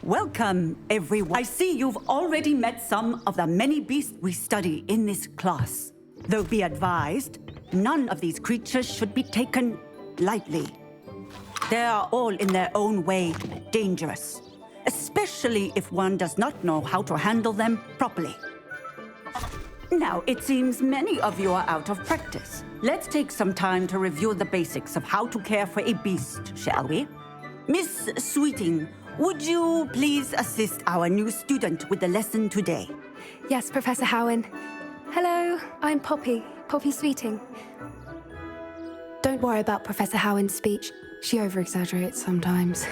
Welcome, everyone. I see you've already met some of the many beasts we study in this class. Though be advised, none of these creatures should be taken lightly. They are all in their own way dangerous, especially if one does not know how to handle them properly. Now, it seems many of you are out of practice. Let's take some time to review the basics of how to care for a beast, shall we? Miss Sweeting, would you please assist our new student with the lesson today? Yes, Professor Howen. Hello, I'm Poppy Sweeting. Don't worry about Professor Howen's speech. She over-exaggerates sometimes.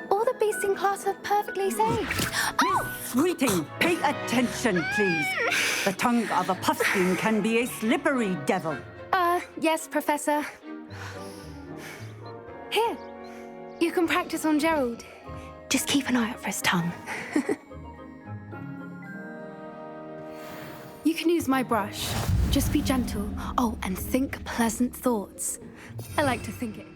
All the beasts in class are perfectly safe. Miss Sweeting, pay attention, please. The tongue of a puffskein can be a slippery devil. Yes, Professor. Here, you can practice on Gerald. Just keep an eye out for his tongue. You can use my brush. Just be gentle. Oh, and think pleasant thoughts. I like to think it.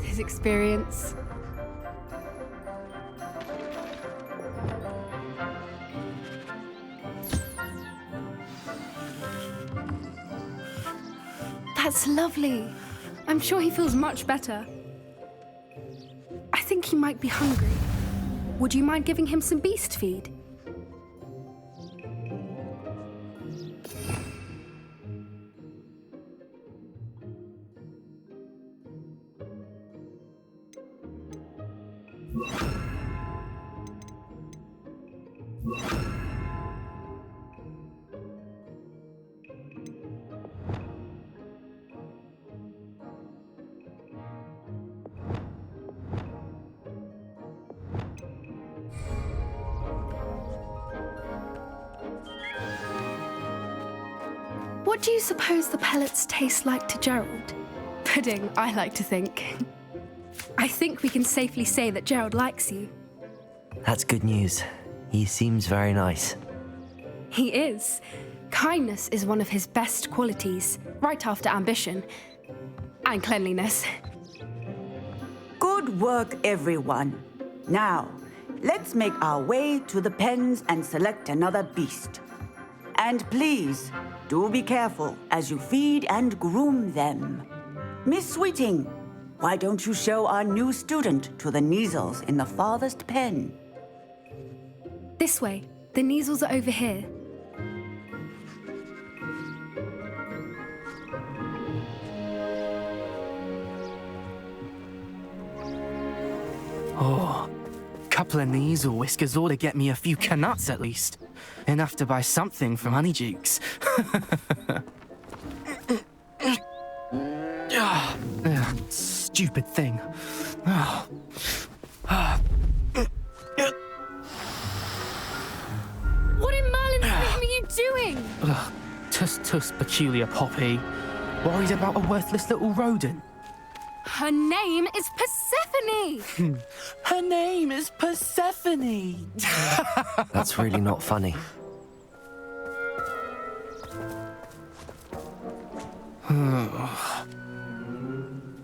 His experience. That's lovely. I'm sure he feels much better. I think he might be hungry. Would you mind giving him some beast feed? What do you suppose the pellets taste like to Gerald? Pudding, I like to think. I think we can safely say that Gerald likes you. That's good news. He seems very nice. He is. Kindness is one of his best qualities, right after ambition. And cleanliness. Good work, everyone. Now, let's make our way to the pens and select another beast. And please, do be careful as you feed and groom them. Miss Sweeting, why don't you show our new student to the Neasels in the farthest pen? This way. The Neasels are over here. Oh, couple of Neasel whiskers ought to get me a few canuts at least. Enough to buy something from Honeydukes. Stupid thing. What in Merlin's name are you doing? Tuss, peculiar Poppy. Worried about a worthless little rodent. Her name is Persephone! Her name is Persephone! That's really not funny.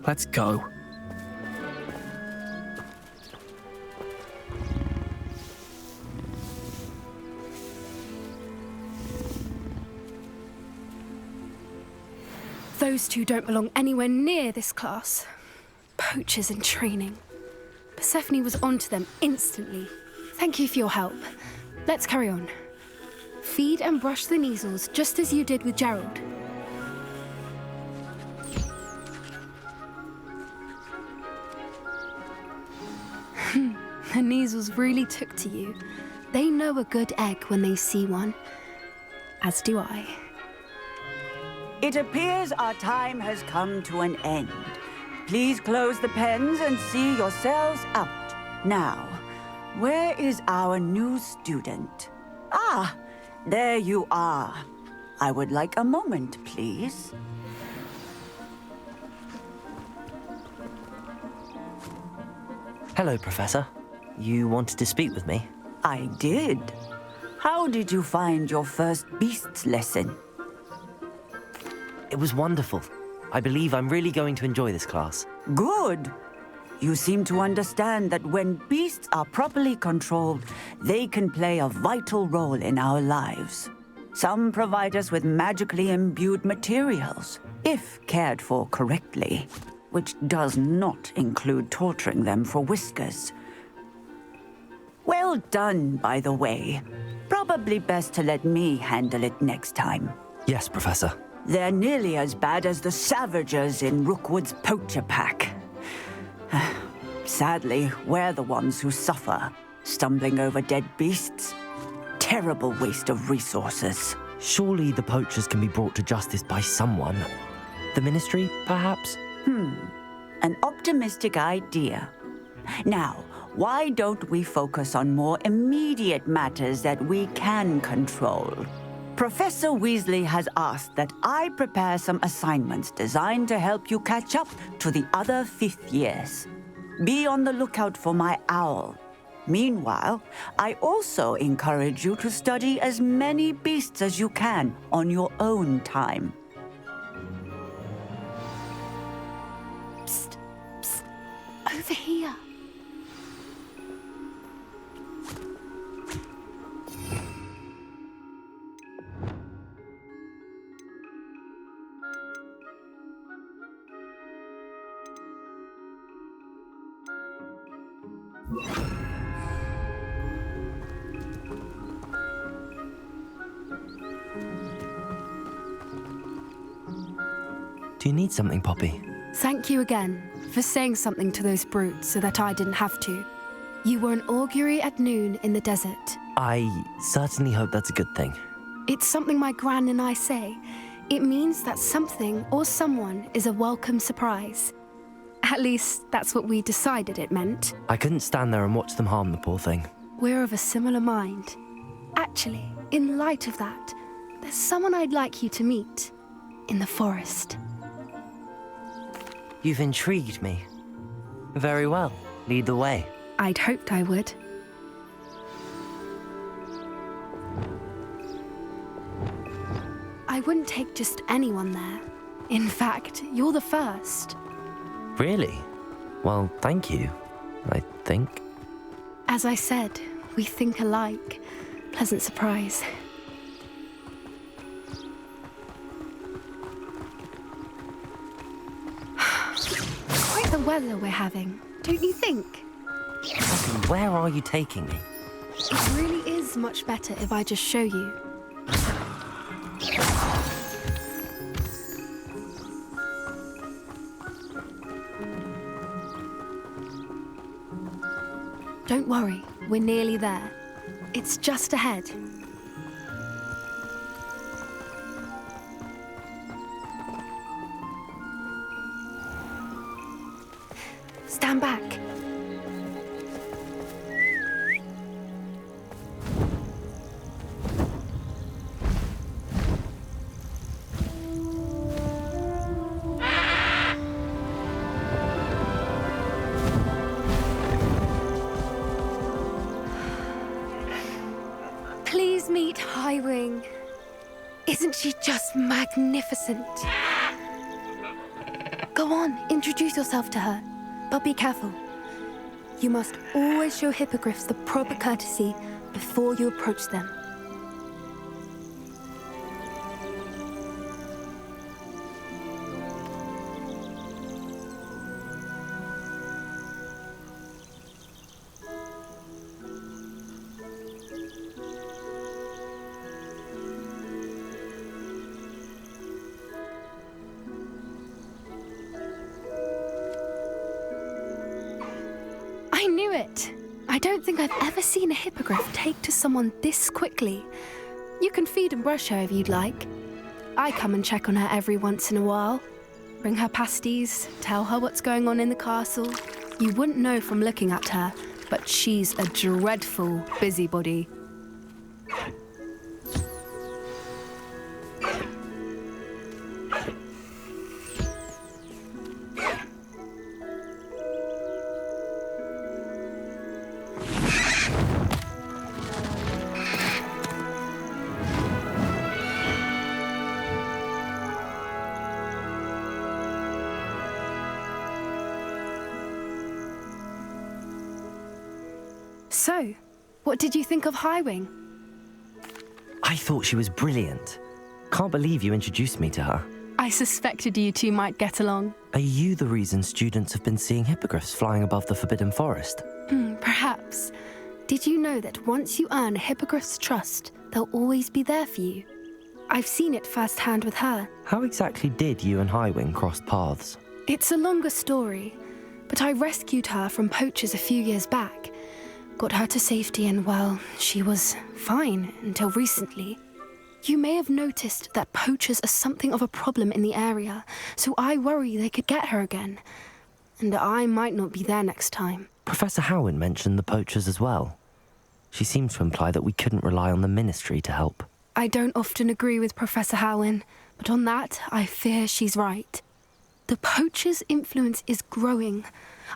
Let's go. Those two don't belong anywhere near this class. Poachers in training. Persephone was onto them instantly. Thank you for your help. Let's carry on. Feed and brush the Neasels just as you did with Gerald. The Neasels really took to you. They know a good egg when they see one. As do I. It appears our time has come to an end. Please close the pens and see yourselves out. Now, where is our new student? Ah, there you are. I would like a moment, please. Hello, Professor. You wanted to speak with me? I did. How did you find your first beasts lesson? It was wonderful. I believe I'm really going to enjoy this class. Good. You seem to understand that when beasts are properly controlled, they can play a vital role in our lives. Some provide us with magically imbued materials, if cared for correctly, which does not include torturing them for whiskers. Well done, by the way. Probably best to let me handle it next time. Yes, Professor. They're nearly as bad as the Savagers in Rookwood's poacher pack. Sadly, we're the ones who suffer, stumbling over dead beasts. Terrible waste of resources. Surely the poachers can be brought to justice by someone. The Ministry, perhaps? An optimistic idea. Now, why don't we focus on more immediate matters that we can control? Professor Weasley has asked that I prepare some assignments designed to help you catch up to the other fifth years. Be on the lookout for my owl. Meanwhile, I also encourage you to study as many beasts as you can on your own time. Psst, psst, over here. Do you need something, Poppy? Thank you again for saying something to those brutes so that I didn't have to. You were an augury at noon in the desert. I certainly hope that's a good thing. It's something my gran and I say. It means that something or someone is a welcome surprise. At least, that's what we decided it meant. I couldn't stand there and watch them harm the poor thing. We're of a similar mind. Actually, in light of that, there's someone I'd like you to meet. In the forest. You've intrigued me. Very well. Lead the way. I'd hoped I would. I wouldn't take just anyone there. In fact, you're the first. Really? Well, thank you, I think. As I said, we think alike. Pleasant surprise. Quite the weather we're having, don't you think? Poppy, where are you taking me? It really is much better if I just show you. Don't worry, we're nearly there. It's just ahead. Stand back. Please meet Highwing. Isn't she just magnificent? Go on, introduce yourself to her. But be careful. You must always show hippogriffs the proper courtesy before you approach them. I knew it. I don't think I've ever seen a hippogriff take to someone this quickly. You can feed and brush her if you'd like. I come and check on her every once in a while. Bring her pasties, tell her what's going on in the castle. You wouldn't know from looking at her, but she's a dreadful busybody. So, what did you think of Highwing? I thought she was brilliant. Can't believe you introduced me to her. I suspected you two might get along. Are you the reason students have been seeing hippogriffs flying above the Forbidden Forest? Perhaps. Did you know that once you earn a hippogriff's trust, they'll always be there for you? I've seen it firsthand with her. How exactly did you and Highwing cross paths? It's a longer story, but I rescued her from poachers a few years back. Got her to safety and, well, she was fine until recently. You may have noticed that poachers are something of a problem in the area, so I worry they could get her again. And I might not be there next time. Professor Howin mentioned the poachers as well. She seemed to imply that we couldn't rely on the Ministry to help. I don't often agree with Professor Howin, but on that, I fear she's right. The poachers' influence is growing.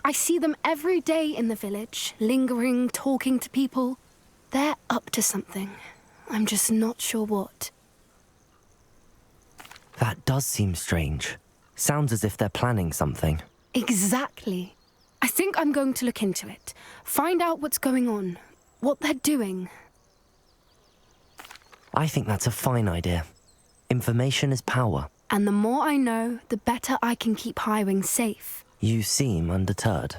I see them every day in the village, lingering, talking to people. They're up to something. I'm just not sure what. That does seem strange. Sounds as if they're planning something. Exactly. I think I'm going to look into it. Find out what's going on, what they're doing. I think that's a fine idea. Information is power. And the more I know, the better I can keep Highwing safe. You seem undeterred.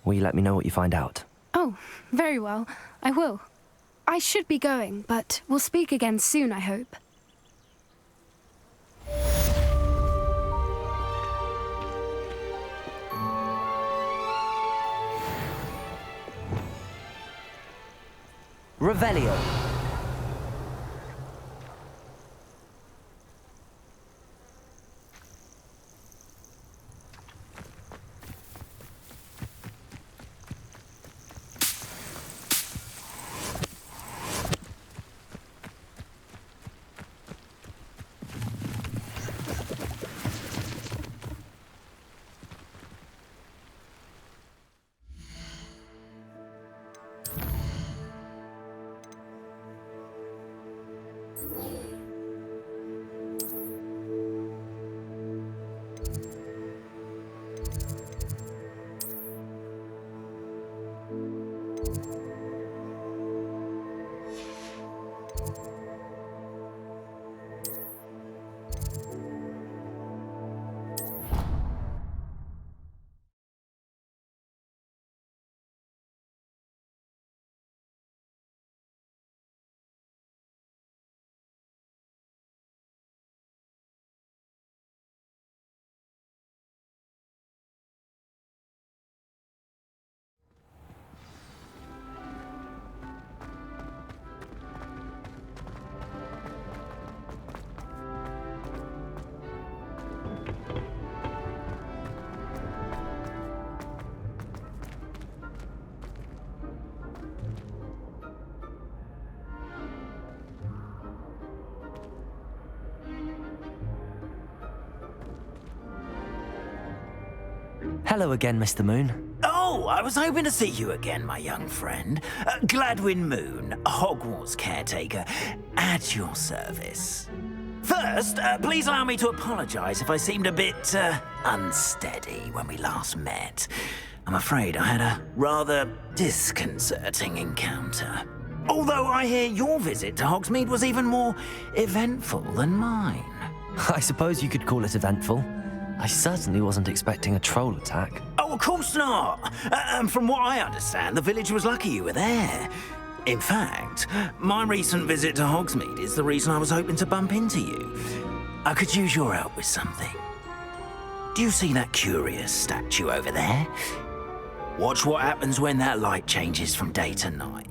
Will you let me know what you find out? Oh, very well. I will. I should be going, but we'll speak again soon, I hope. Revelio. Hello again, Mr. Moon. Oh, I was hoping to see you again, my young friend. Gladwin Moon, Hogwarts caretaker, at your service. First, please allow me to apologize if I seemed a bit unsteady when we last met. I'm afraid I had a rather disconcerting encounter. Although I hear your visit to Hogsmeade was even more eventful than mine. I suppose you could call it eventful. I certainly wasn't expecting a troll attack. Oh, of course not. And from what I understand, the village was lucky you were there. In fact, my recent visit to Hogsmeade is the reason I was hoping to bump into you. I could use your help with something. Do you see that curious statue over there? Watch what happens when that light changes from day to night.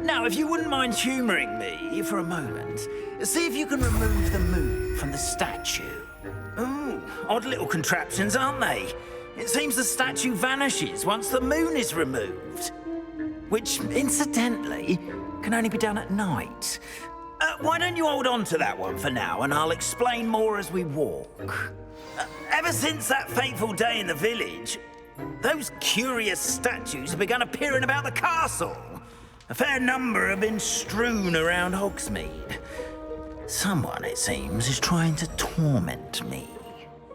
Now, if you wouldn't mind humouring me for a moment, see if you can remove the moon from the statue. Ooh, odd little contraptions, aren't they? It seems the statue vanishes once the moon is removed. Which, incidentally, can only be done at night. Why don't you hold on to that one for now, and I'll explain more as we walk. Ever since that fateful day in the village, those curious statues have begun appearing about the castle. A fair number have been strewn around Hogsmeade. Someone, it seems, is trying to torment me.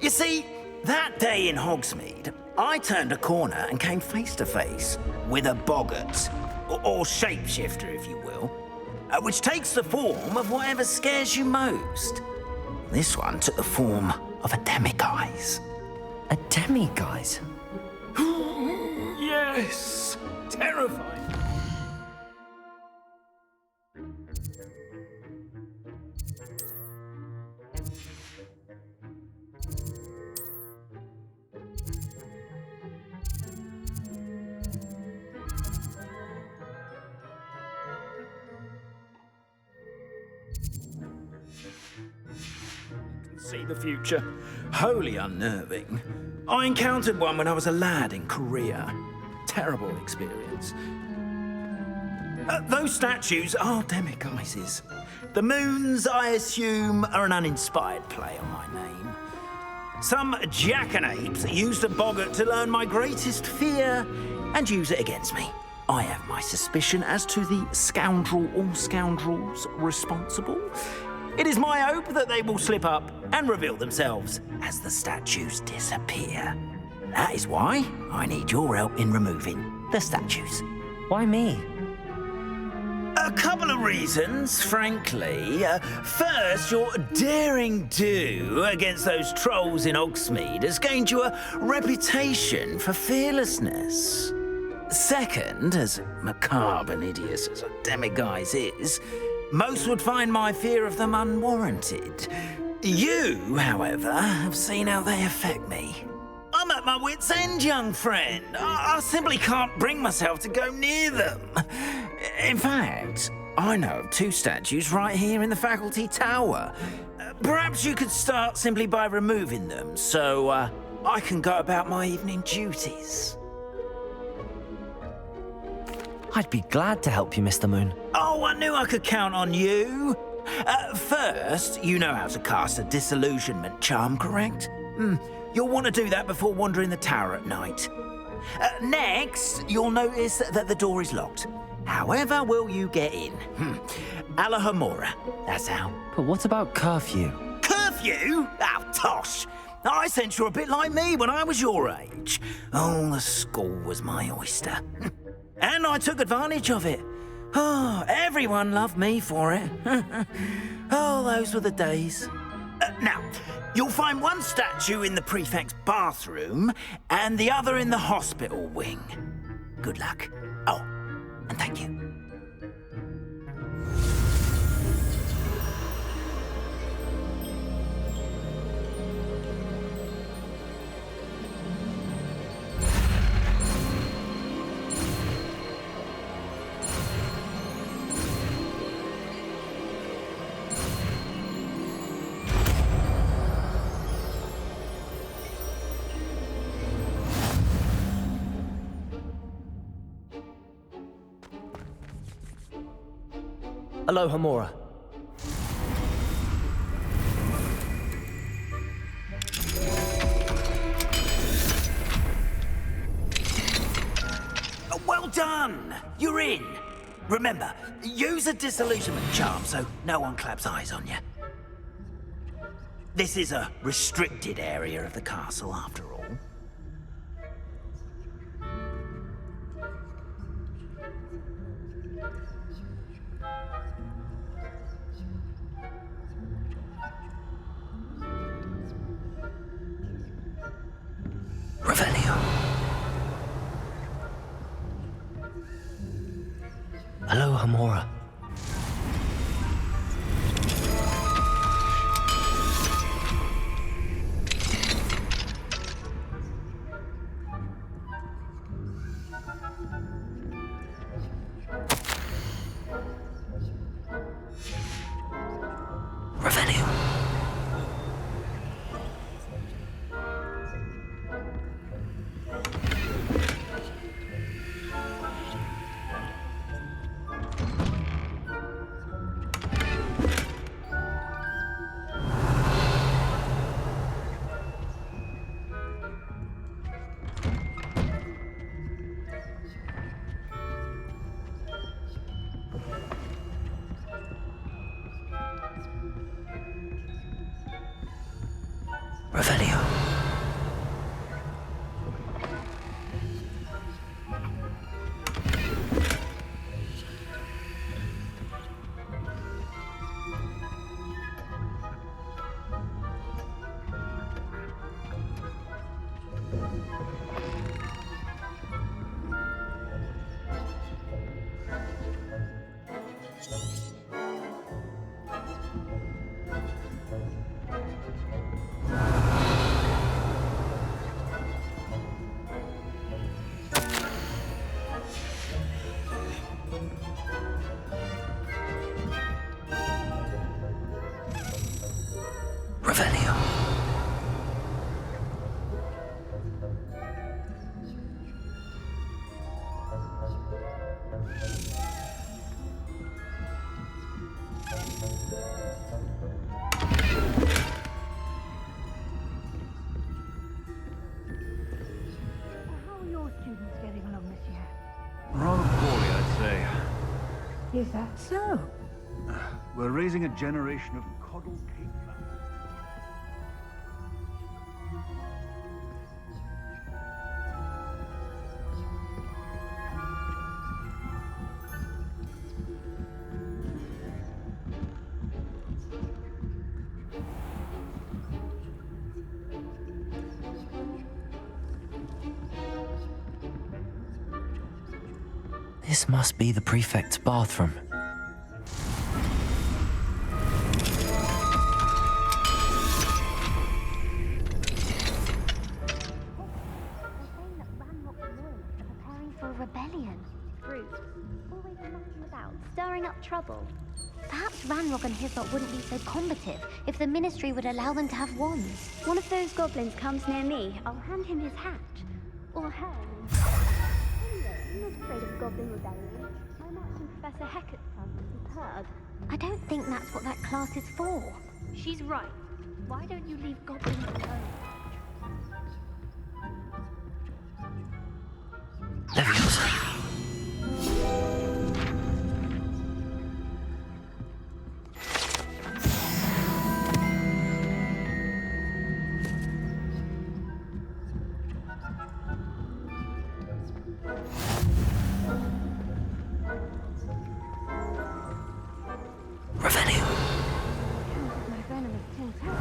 You see, that day in Hogsmeade, I turned a corner and came face to face with a boggart, or shapeshifter, if you will, which takes the form of whatever scares you most. This one took the form of a demiguise. A demiguise? Yes, terrifying. See the future. Wholly unnerving. I encountered one when I was a lad in Korea. Terrible experience. Those statues are demiguises. The moons, I assume, are an uninspired play on my name. Some jackanapes used a boggart to learn my greatest fear and use it against me. I have my suspicion as to the scoundrel or scoundrels responsible. It is my hope that they will slip up and reveal themselves as the statues disappear. That is why I need your help in removing the statues. Why me? A couple of reasons, frankly. First, your daring do against those trolls in Hogsmeade has gained you a reputation for fearlessness. Second, as macabre and hideous as a demiguise is, most would find my fear of them unwarranted. You, however, have seen how they affect me. I'm at my wit's end, young friend. I simply can't bring myself to go near them. In fact, I know of two statues right here in the faculty tower. Perhaps you could start simply by removing them, so I can go about my evening duties. I'd be glad to help you, Mr. Moon. Oh, I knew I could count on you. First, you know how to cast a disillusionment charm, correct? You'll want to do that before wandering the tower at night. Next, you'll notice that the door is locked. However will you get in? Alahomora, that's how. But what about curfew? Curfew? Oh, tosh. I sense you're a bit like me when I was your age. Oh, the school was my oyster. And I took advantage of it. Oh, everyone loved me for it. Oh, those were the days. Now, you'll find one statue in the prefect's bathroom and the other in the hospital wing. Good luck. Oh, and thank you. Aloha, Mora. Well done! You're in. Remember, use a disillusionment charm so no one claps eyes on you. This is a restricted area of the castle, after all. Revelio. Hello, Hamora. Revelio. Revelio. Revelio. How are your students getting along this year? Rather poorly, I'd say. Is that so? We're raising a generation of coddled cake fans. This must be the prefect's bathroom. For a rebellion. Brute. Always mucking about, stirring up trouble. Perhaps Ranrock and his lot wouldn't be so combative if the Ministry would allow them to have wands. One of those goblins comes near me, I'll hand him his hat. Or her. Anyway, I'm not afraid of goblin rebellion. I'm actually Professor Hecat's son, superb. I don't think that's what that class is for. She's right. Why don't you leave goblins alone? Leviosa. Revelio. My venomous tinter.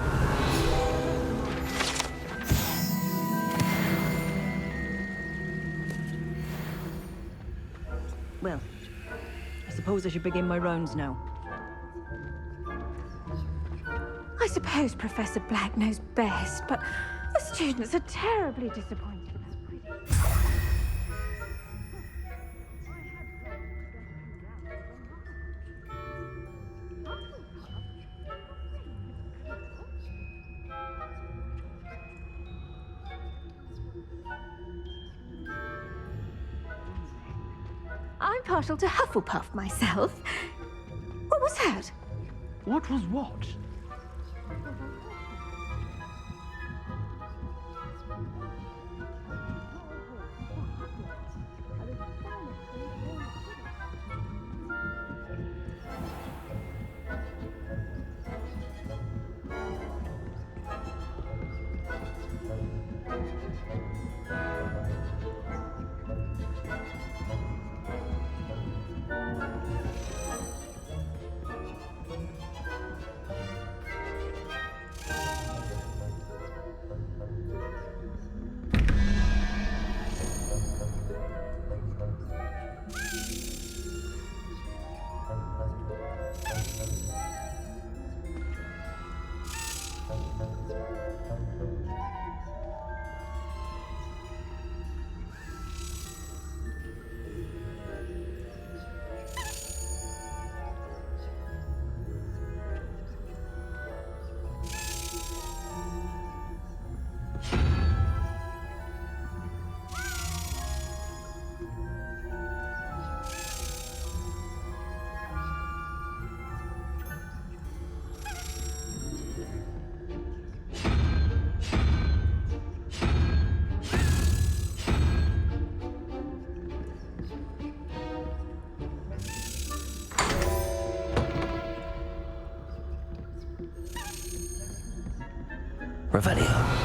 Well, I suppose I should begin my rounds now. I suppose Professor Black knows best, but the students are terribly disappointed. I'm partial to Hufflepuff myself. What was that? What was what? Revelio.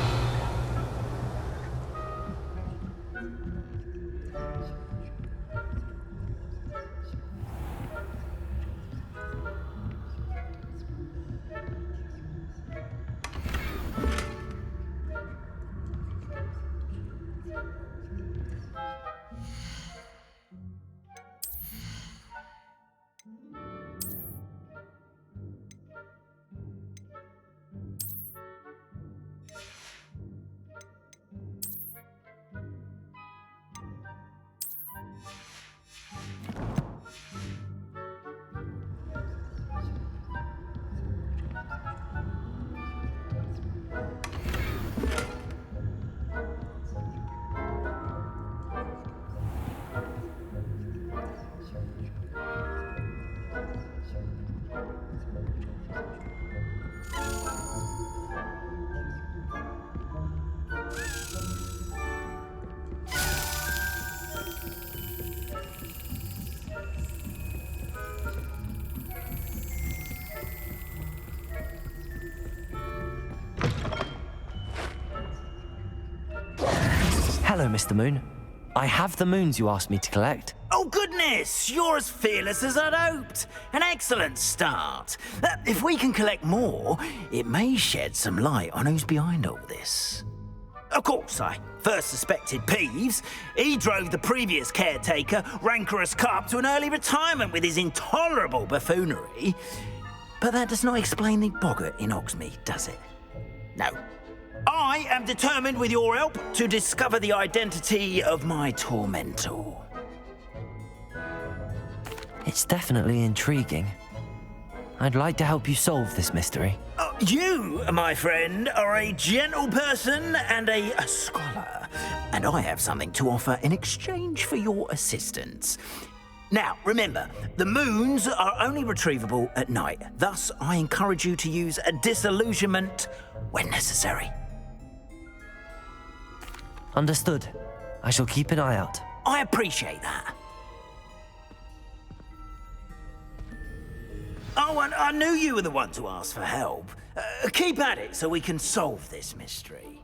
Hello, Mr. Moon. I have the moons you asked me to collect. Oh, goodness! You're as fearless as I'd hoped. An excellent start. If we can collect more, it may shed some light on who's behind all this. Of course, I first suspected Peeves. He drove the previous caretaker, Rancorous Carp, to an early retirement with his intolerable buffoonery. But that does not explain the boggart in Hogsmeade, does it? No. I am determined, with your help, to discover the identity of my tormentor. It's definitely intriguing. I'd like to help you solve this mystery. You, my friend, are a gentle person and a scholar, and I have something to offer in exchange for your assistance. Now, remember, the moons are only retrievable at night. Thus, I encourage you to use a disillusionment when necessary. Understood. I shall keep an eye out. I appreciate that. Oh, and I knew you were the one to ask for help. Keep at it so we can solve this mystery.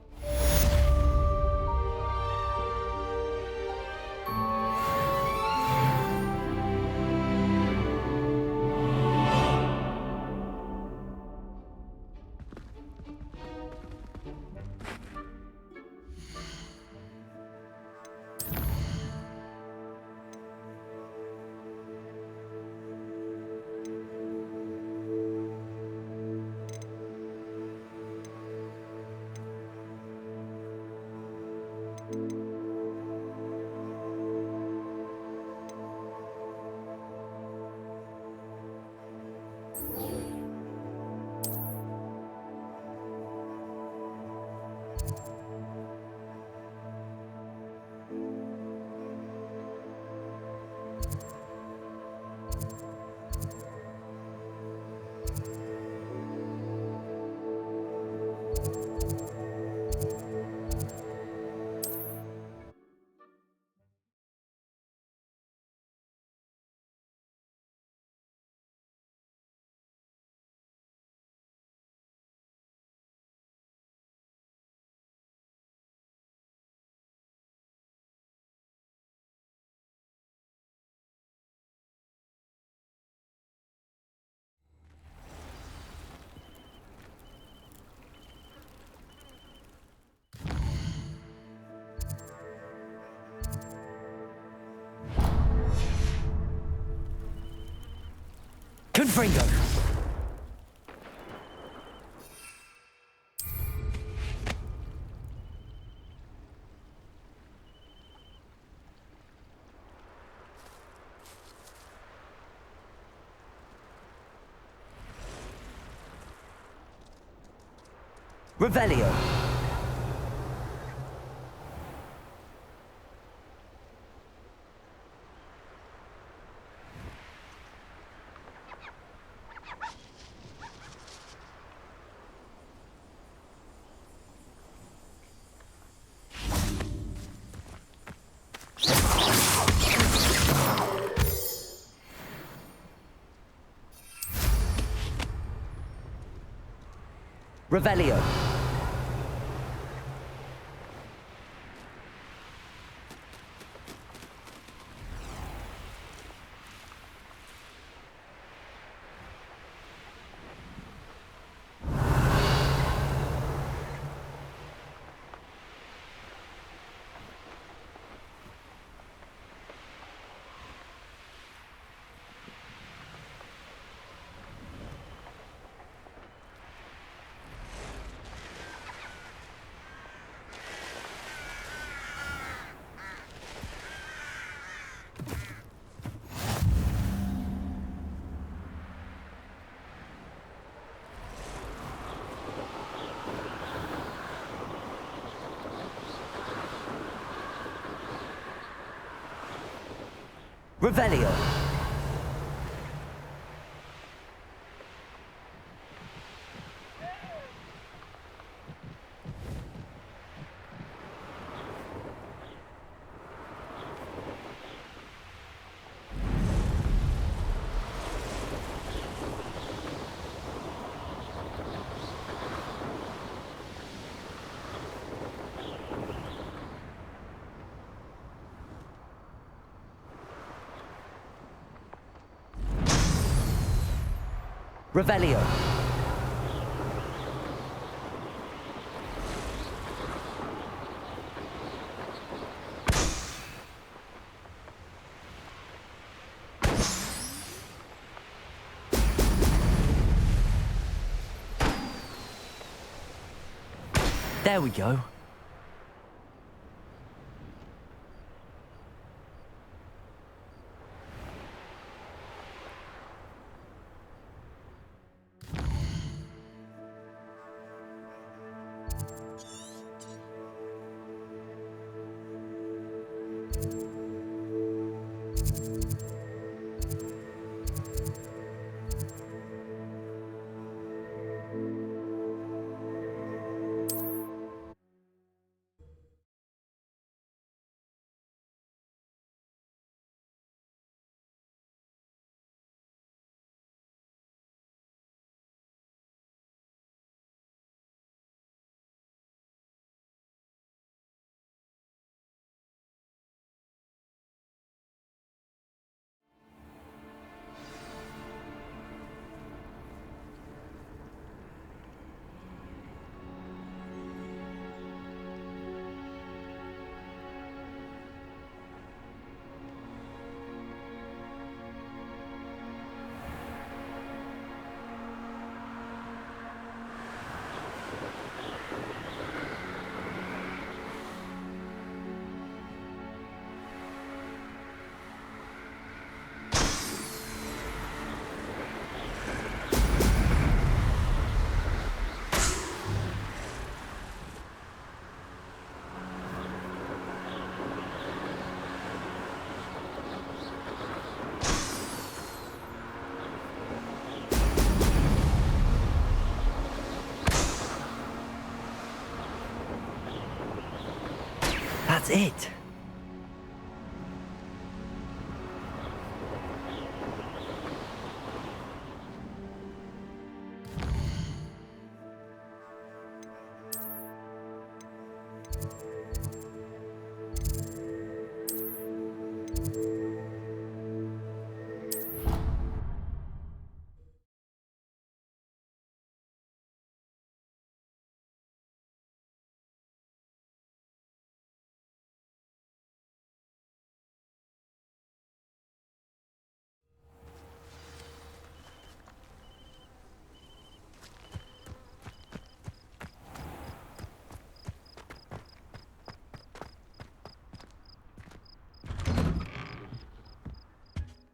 Confringo! Revelio! Revelio. Revelio. Revelio. There we go. That's it.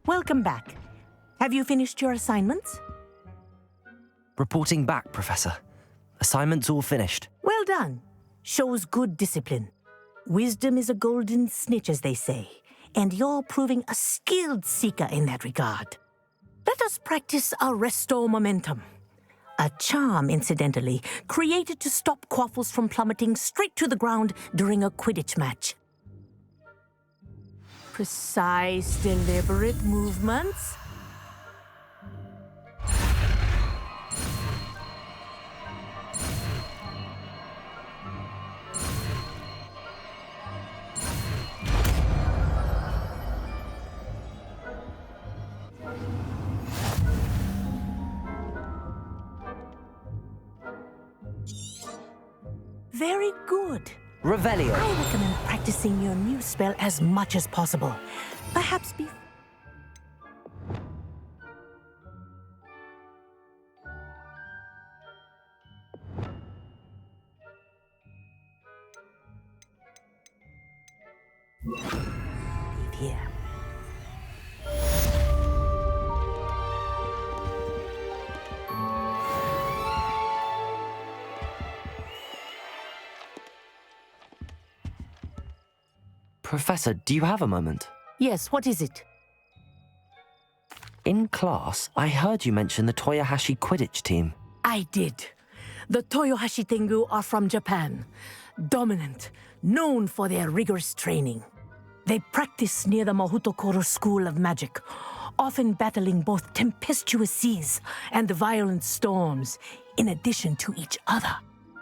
Welcome back. Have you finished your assignments? Reporting back, Professor. Assignments all finished. Well done. Shows good discipline. Wisdom is a golden snitch, as they say, and you're proving a skilled seeker in that regard. Let us practice our Restore Momentum. A charm, incidentally, created to stop quaffles from plummeting straight to the ground during a Quidditch match. Precise, deliberate movements. Very good. Revelio. I recommend practicing your new spell as much as possible. Perhaps before. Here. Professor, do you have a moment? Yes, what is it? In class, I heard you mention the Toyohashi Quidditch team. I did. The Toyohashi Tengu are from Japan. Dominant, known for their rigorous training. They practice near the Mahutokoro School of Magic, often battling both tempestuous seas and violent storms, in addition to each other.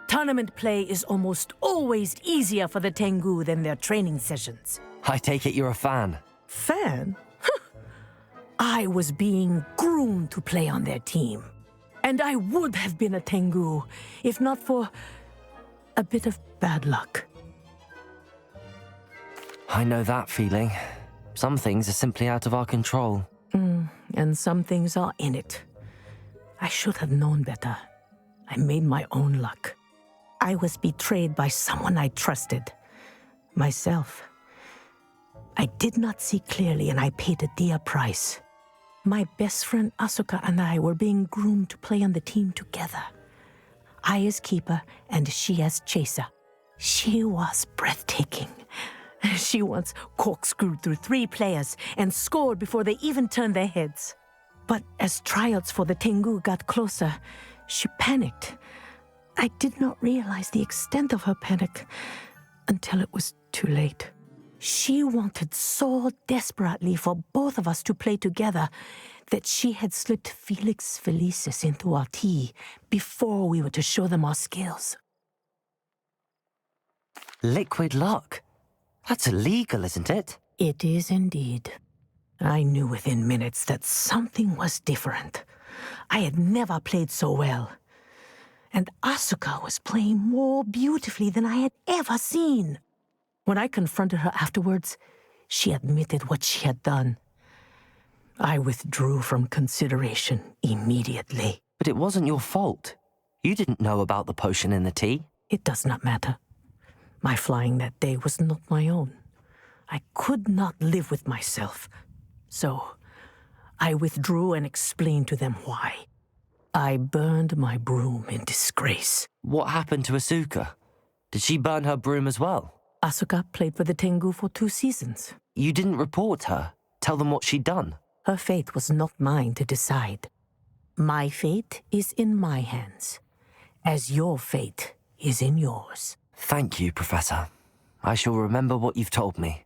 Tournament play is almost always easier for the Tengu than their training sessions. I take it you're a fan. Fan? I was being groomed to play on their team. And I would have been a Tengu, if not for a bit of bad luck. I know that feeling. Some things are simply out of our control. And some things are in it. I should have known better. I made my own luck. I was betrayed by someone I trusted. Myself. I did not see clearly, and I paid a dear price. My best friend Asuka and I were being groomed to play on the team together. I as keeper, and she as chaser. She was breathtaking. She once corkscrewed through 3 players and scored before they even turned their heads. But as tryouts for the Tengu got closer, she panicked. I did not realize the extent of her panic until it was too late. She wanted so desperately for both of us to play together that she had slipped Felix Felicis into our tea before we were to show them our skills. Liquid luck? That's illegal, isn't it? It is indeed. I knew within minutes that something was different. I had never played so well. And Asuka was playing more beautifully than I had ever seen. When I confronted her afterwards, she admitted what she had done. I withdrew from consideration immediately. But it wasn't your fault. You didn't know about the potion in the tea. It does not matter. My flying that day was not my own. I could not live with myself. So, I withdrew and explained to them why. I burned my broom in disgrace. What happened to Asuka? Did she burn her broom as well? Asuka played for the Tengu for 2 seasons. You didn't report her? Tell them what she'd done? Her fate was not mine to decide. My fate is in my hands, as your fate is in yours. Thank you, Professor. I shall remember what you've told me.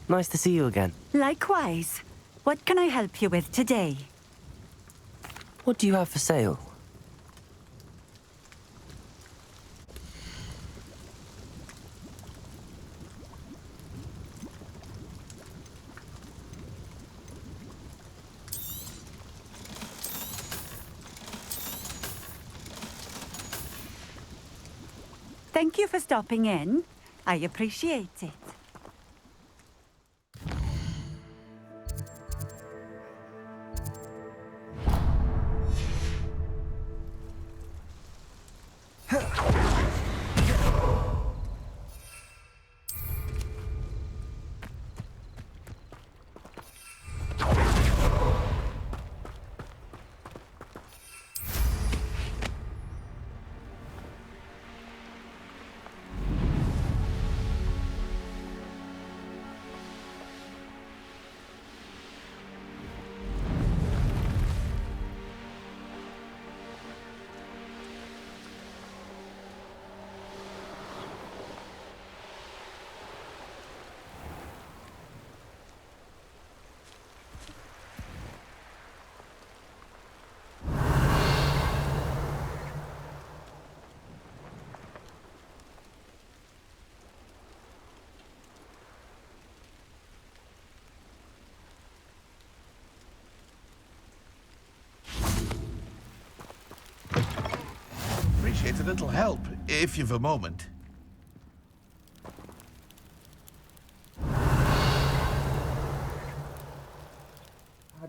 Nice to see you again. Likewise. What can I help you with today? What do you have for sale? Thank you for stopping in. I appreciate it. Appreciate a little help, if you've a moment. I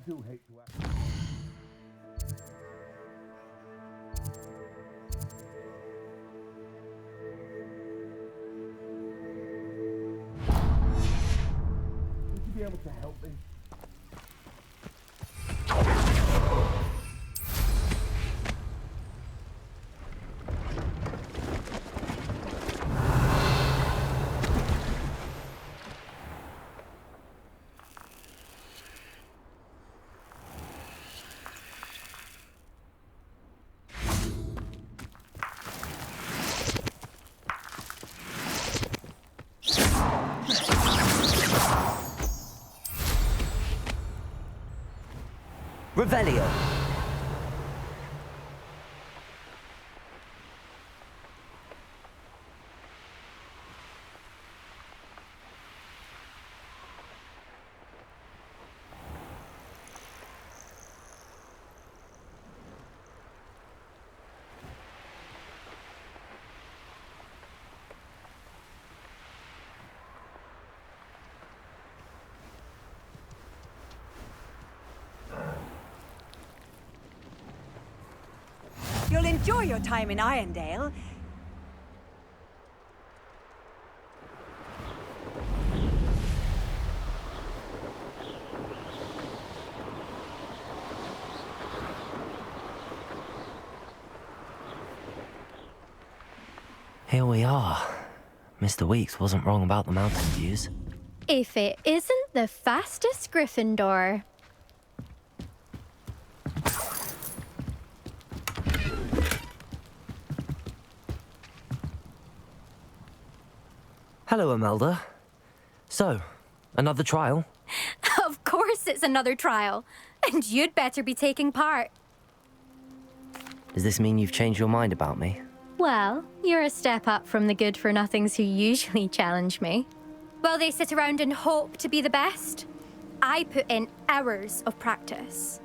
do hate to ask. Would you be able to help me? Revelio. You'll enjoy your time in Irondale. Here we are. Mr. Weeks wasn't wrong about the mountain views. If it isn't the fastest Gryffindor. Hello, Imelda. So, another trial? Of course it's another trial. And you'd better be taking part. Does this mean you've changed your mind about me? Well, you're a step up from the good-for-nothings who usually challenge me. While they sit around and hope to be the best, I put in hours of practice.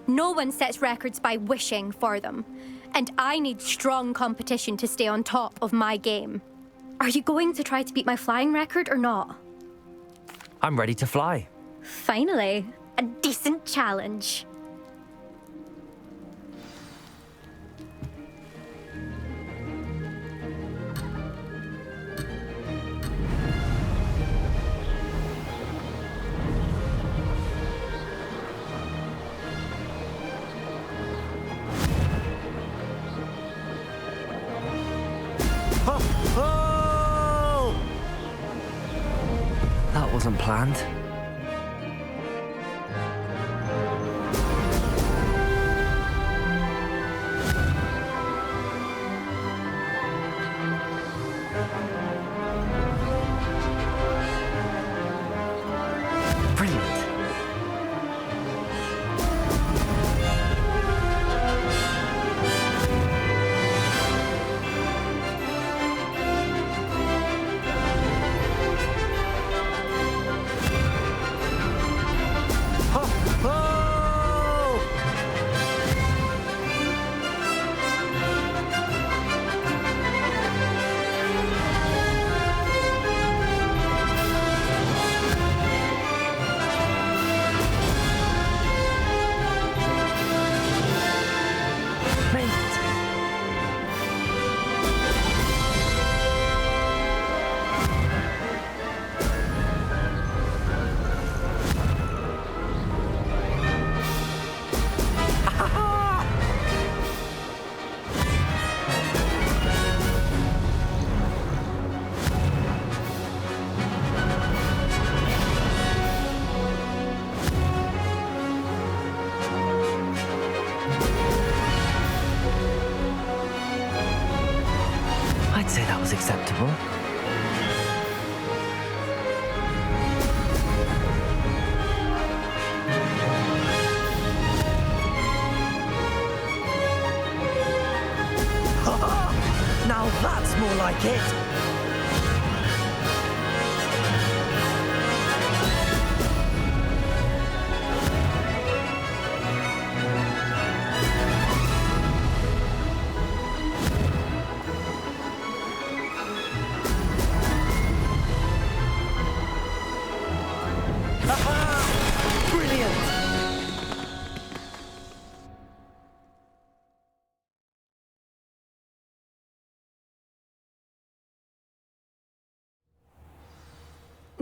No one sets records by wishing for them, and I need strong competition to stay on top of my game. Are you going to try to beat my flying record or not? I'm ready to fly. Finally, a decent challenge. That wasn't planned. Brilliant. I'd say that was acceptable. Now that's more like it!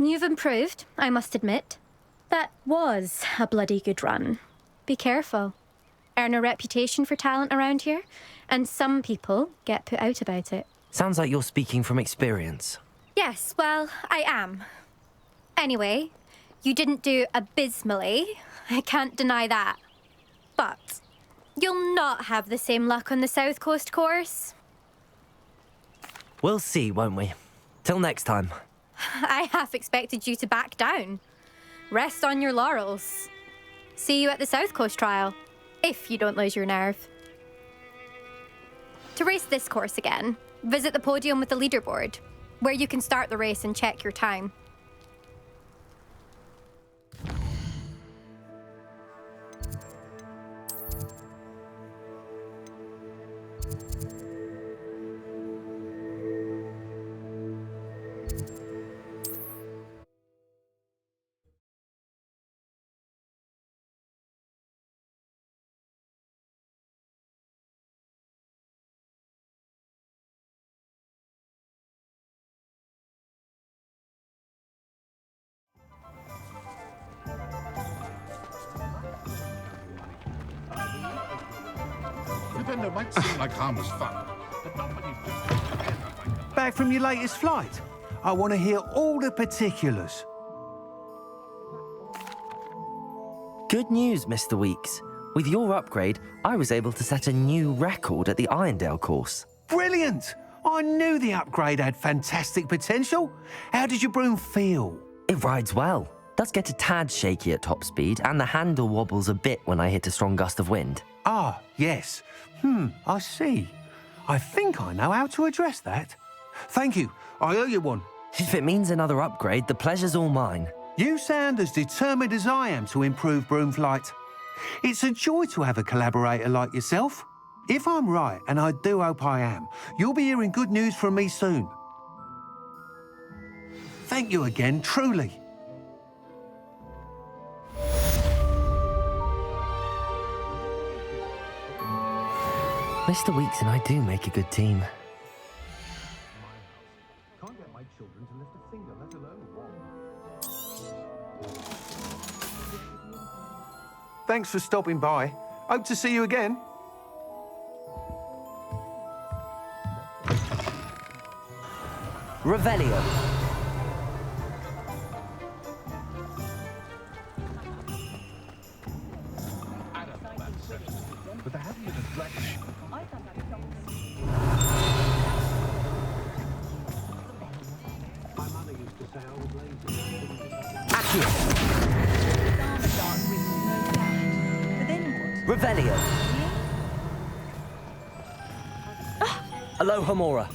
You've improved, I must admit. That was a bloody good run. Be careful. Earn a reputation for talent around here, and some people get put out about it. Sounds like you're speaking from experience. Yes, well, I am. Anyway, you didn't do abysmally. I can't deny that. But you'll not have the same luck on the South Coast course. We'll see, won't we? Till next time. I half expected you to back down. Rest on your laurels. See you at the South Coast trial, if you don't lose your nerve. To race this course again, visit the podium with the leaderboard, where you can start the race and check your time. It might seem like harmless fun, but not when you've just... Back from your latest flight? I want to hear all the particulars. Good news, Mr. Weeks. With your upgrade, I was able to set a new record at the Irondale course. Brilliant! I knew the upgrade had fantastic potential. How did your broom feel? It rides well. Does get a tad shaky at top speed, and the handle wobbles a bit when I hit a strong gust of wind. Ah, yes. I see. I think I know how to address that. Thank you. I owe you one. If it means another upgrade, the pleasure's all mine. You sound as determined as I am to improve broom flight. It's a joy to have a collaborator like yourself. If I'm right, and I do hope I am, you'll be hearing good news from me soon. Thank you again, truly. Mr. Weeks and I do make a good team. Can't get my children to lift a finger, let alone one. Thanks for stopping by. Hope to see you again. Revelio. But the heavier the dragon... My mother used to say I was lazy. Revelio. Aloha Mora.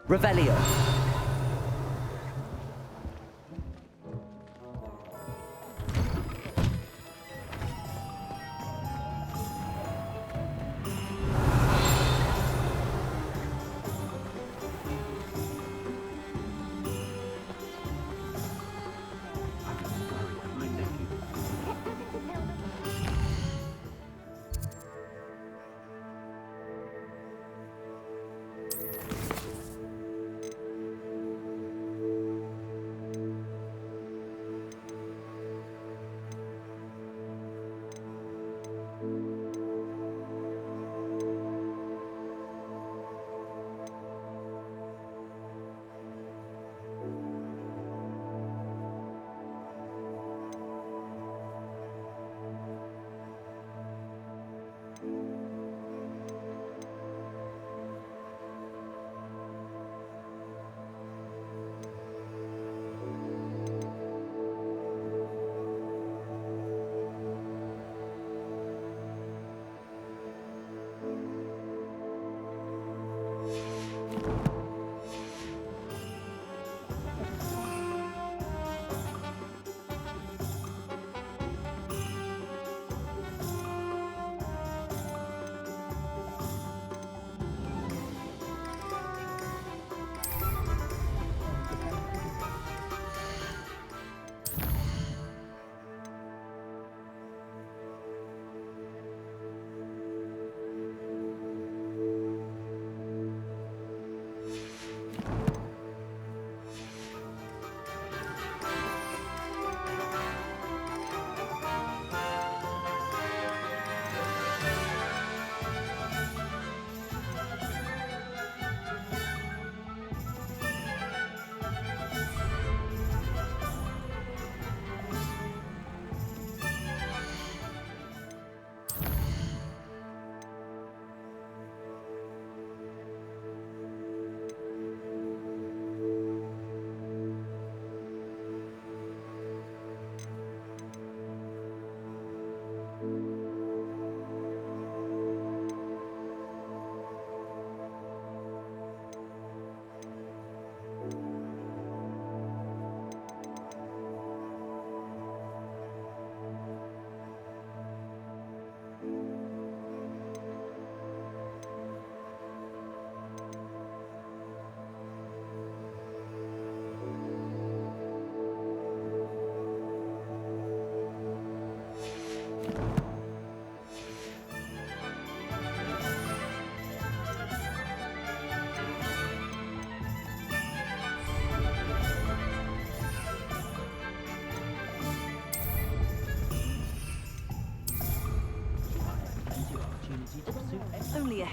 Revelio.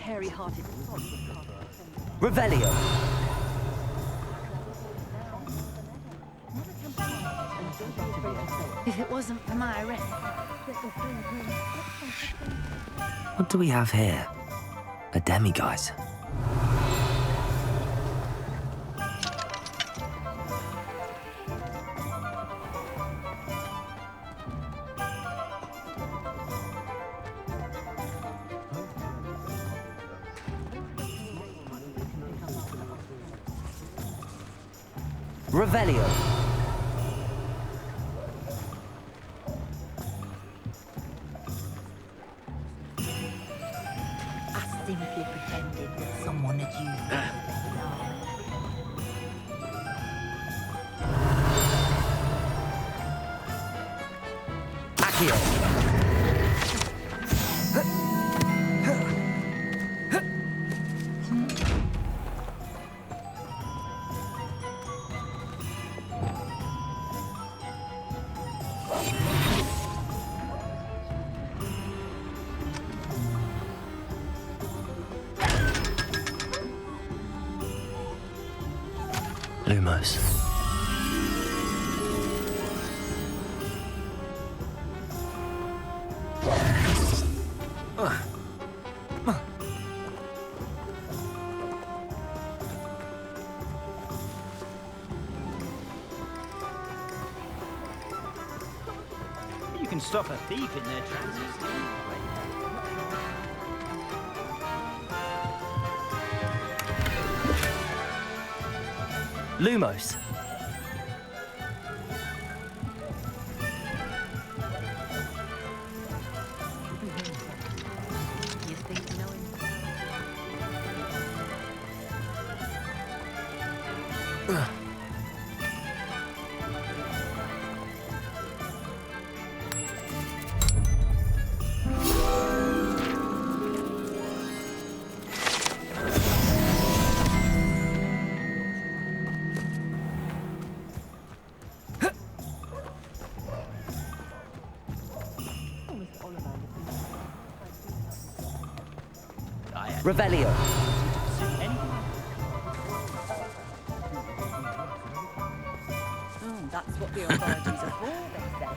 hairy-hearted sod would come. Revelio. If it wasn't for my arrest. What do we have here? A demiguise. Revelio. I simply pretended that someone had used it. Accio. Lumos. You can stop a thief in their tracks. Lumos. Revelio. That's what the authorities are for, they say.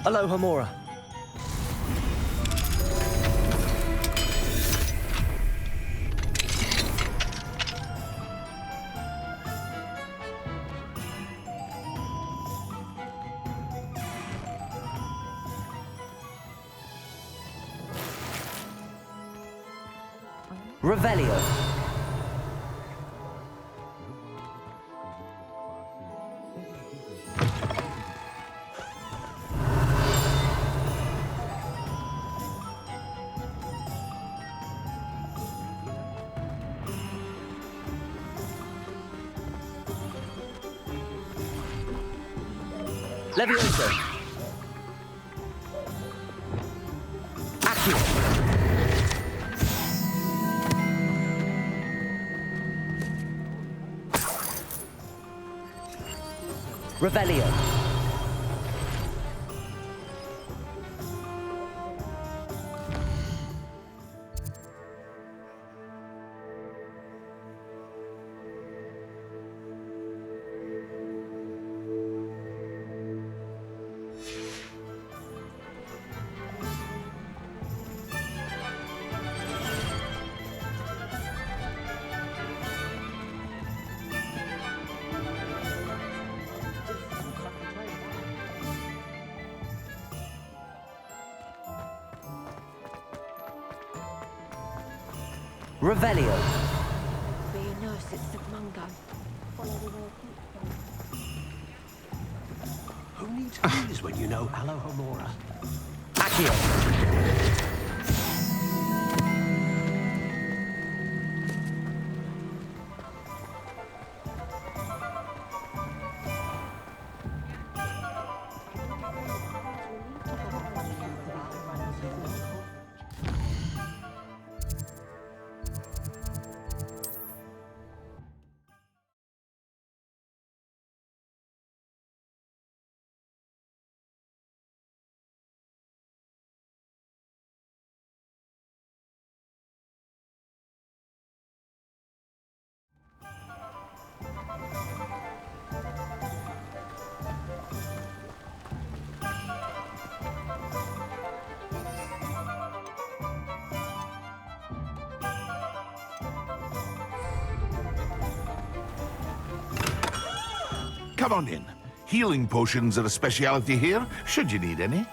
Aloha Mora. Revelio. Levioso. Accio. Revelio. Revelio. Be a nurse at St. Mungo. Who needs keys when you know Alohomora? Accio. Come on in. Healing potions are a speciality here, should you need any.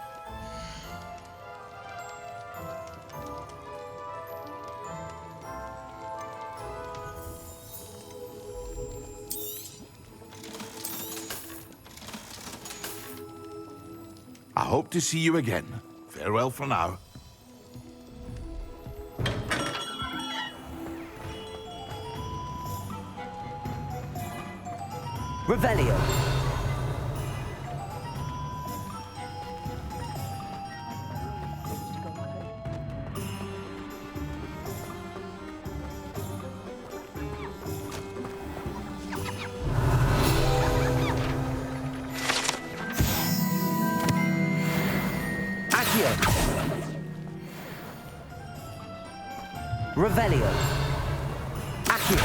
I hope to see you again. Farewell for now. Revelio. Accio. Revelio. Accio.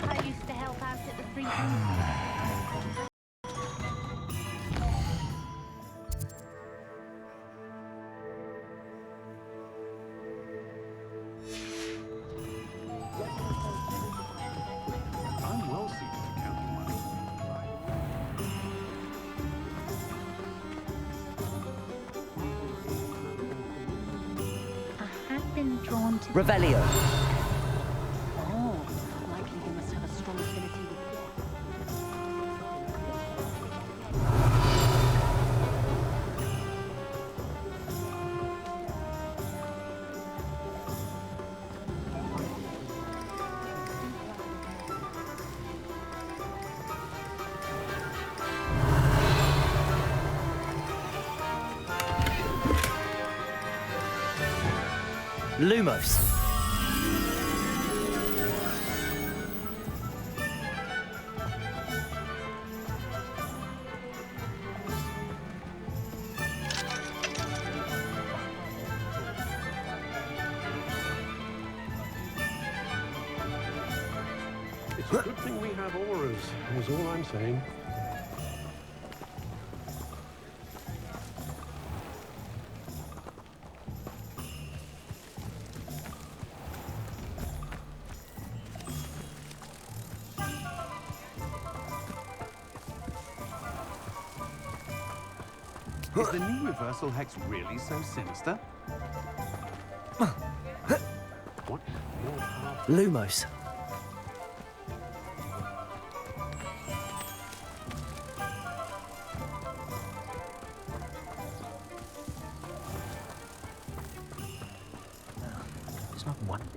I used to help out at the Three Kings. I'm well seated to count your money. I had been drawn to... Revelio. Oh, likely he must have a strong affinity with death. Lumos. It's a good thing we have auras, is all I'm saying. Is the new reversal hex really so sinister? What? Lumos. It's not one thing.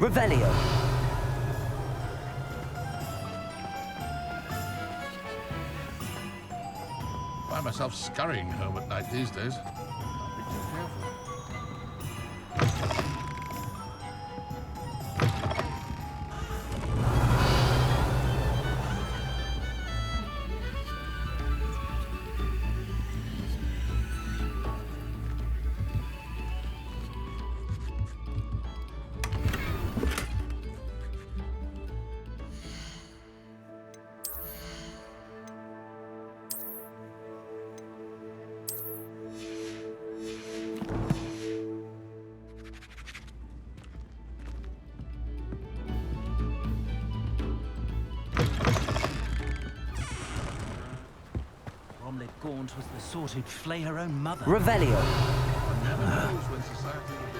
Revelio. Find myself scurrying home at night these days. I'll be too careful. Gaunt was the sort who'd flay her own mother. Revelio. One never knows when society will be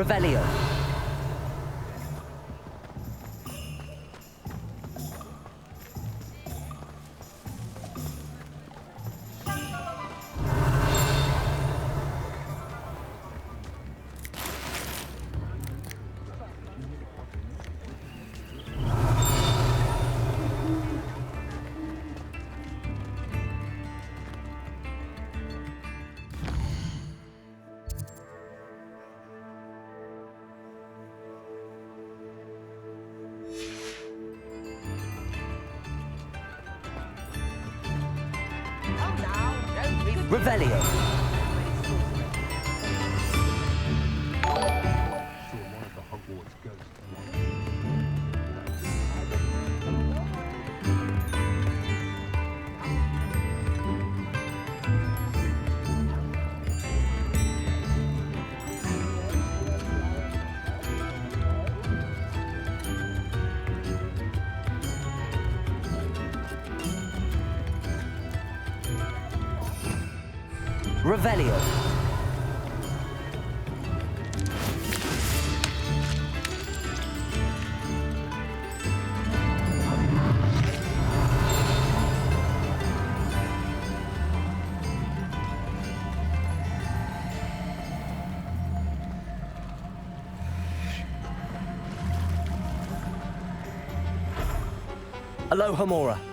Revelio. Revelio. Revelio. Alohomora.